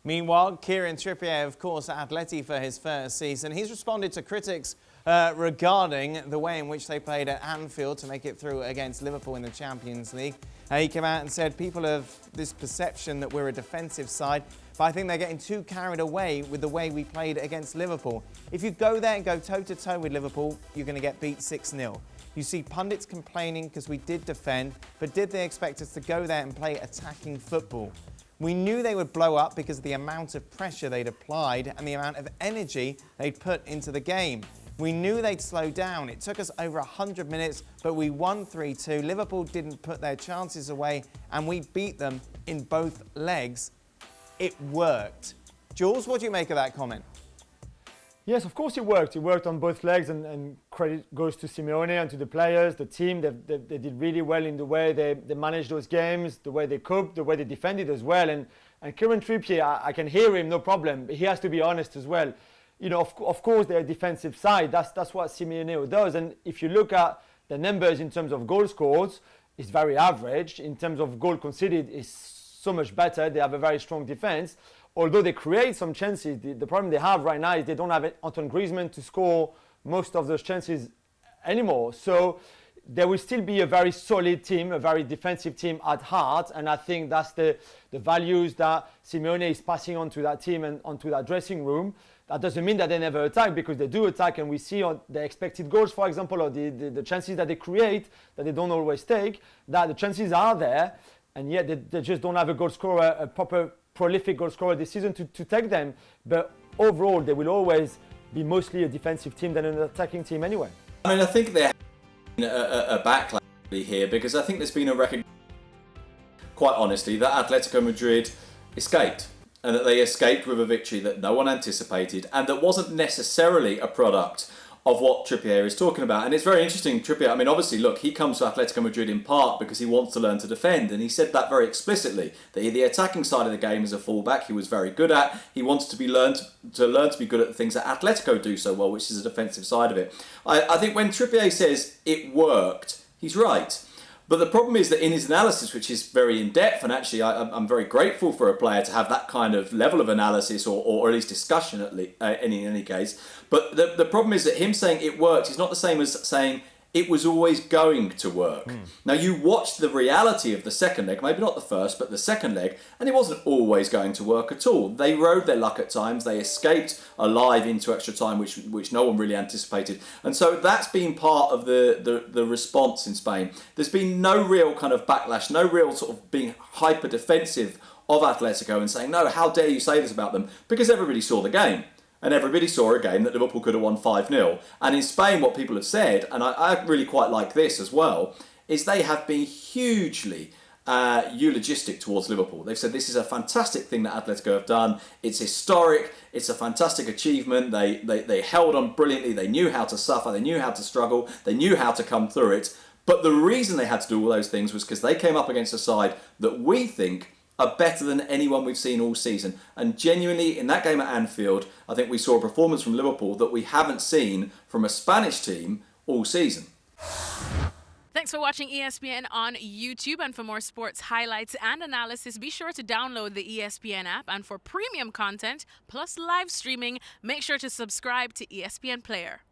Meanwhile, Kieran Trippier, of course, at Atleti for his first season. He's responded to critics regarding the way in which they played at Anfield to make it through against Liverpool in the Champions League. He came out and said people have this perception that we're a defensive side, but I think they're getting too carried away with the way we played against Liverpool. If you go there and go toe-to-toe with Liverpool, you're going to get beat 6-0. You see pundits complaining because we did defend, but did they expect us to go there and play attacking football? We knew they would blow up because of the amount of pressure they'd applied and the amount of energy they'd put into the game. We knew they'd slow down. It took us over 100 minutes, but we won 3-2. Liverpool didn't put their chances away, and we beat them in both legs. It worked. Jules, what do you make of that comment? Yes, of course it worked. It worked on both legs, and credit goes to Simeone and to the players, the team. They did really well in the way they managed those games, the way they coped, the way they defended as well. And Kieran Trippier, I can hear him, no problem. But he has to be honest as well. You know, of course, they're a defensive side. That's what Simeone does. And if you look at the numbers in terms of goal scores, it's very average. In terms of goal conceded, it's so much better. They have a very strong defense. Although they create some chances, the problem they have right now is they don't have Antoine Griezmann to score most of those chances anymore. So there will still be a very solid team, a very defensive team at heart. And I think that's the values that Simeone is passing on to that team and onto that dressing room. That doesn't mean that they never attack, because they do attack, and we see on the expected goals, for example, or the chances that they create, that they don't always take, that the chances are there, and yet they just don't have a goal scorer, a proper prolific goal scorer this season to take them. But overall, they will always be mostly a defensive team than an attacking team anyway. I mean, I think there's a backlash here, because I think there's been a recognition, quite honestly, that Atletico Madrid escaped, and that they escaped with a victory that no one anticipated, and that wasn't necessarily a product of what Trippier is talking about. And it's very interesting, Trippier, I mean, obviously, look, he comes to Atletico Madrid in part because he wants to learn to defend, and he said that very explicitly, that the attacking side of the game as a fullback he was very good at. He wants to learn to be good at the things that Atletico do so well, which is the defensive side of it. I think when Trippier says it worked, he's right. But the problem is that in his analysis, which is very in-depth, and actually I'm very grateful for a player to have that kind of level of analysis, or at least discussion in any case. But the problem is that him saying it worked is not the same as saying it was always going to work. Now, you watched the reality of the second leg, maybe not the first, but the second leg, and it wasn't always going to work at all. They rode their luck at times. They escaped alive into extra time, which no one really anticipated. And so that's been part of the response in Spain. There's been no real kind of backlash, no real sort of being hyper defensive of Atletico and saying, no, how dare you say this about them? Because everybody saw the game. And everybody saw a game that Liverpool could have won 5-0. And in Spain, what people have said, and I really quite like this as well, is they have been hugely eulogistic towards Liverpool. They've said this is a fantastic thing that Atletico have done. It's historic. It's a fantastic achievement. They held on brilliantly. They knew how to suffer. They knew how to struggle. They knew how to come through it. But the reason they had to do all those things was because they came up against a side that we think are better than anyone we've seen all season. And genuinely, in that game at Anfield, I think we saw a performance from Liverpool that we haven't seen from a Spanish team all season. Thanks for watching ESPN on YouTube. And for more sports highlights and analysis, be sure to download the ESPN app. And for premium content plus live streaming, make sure to subscribe to ESPN Player.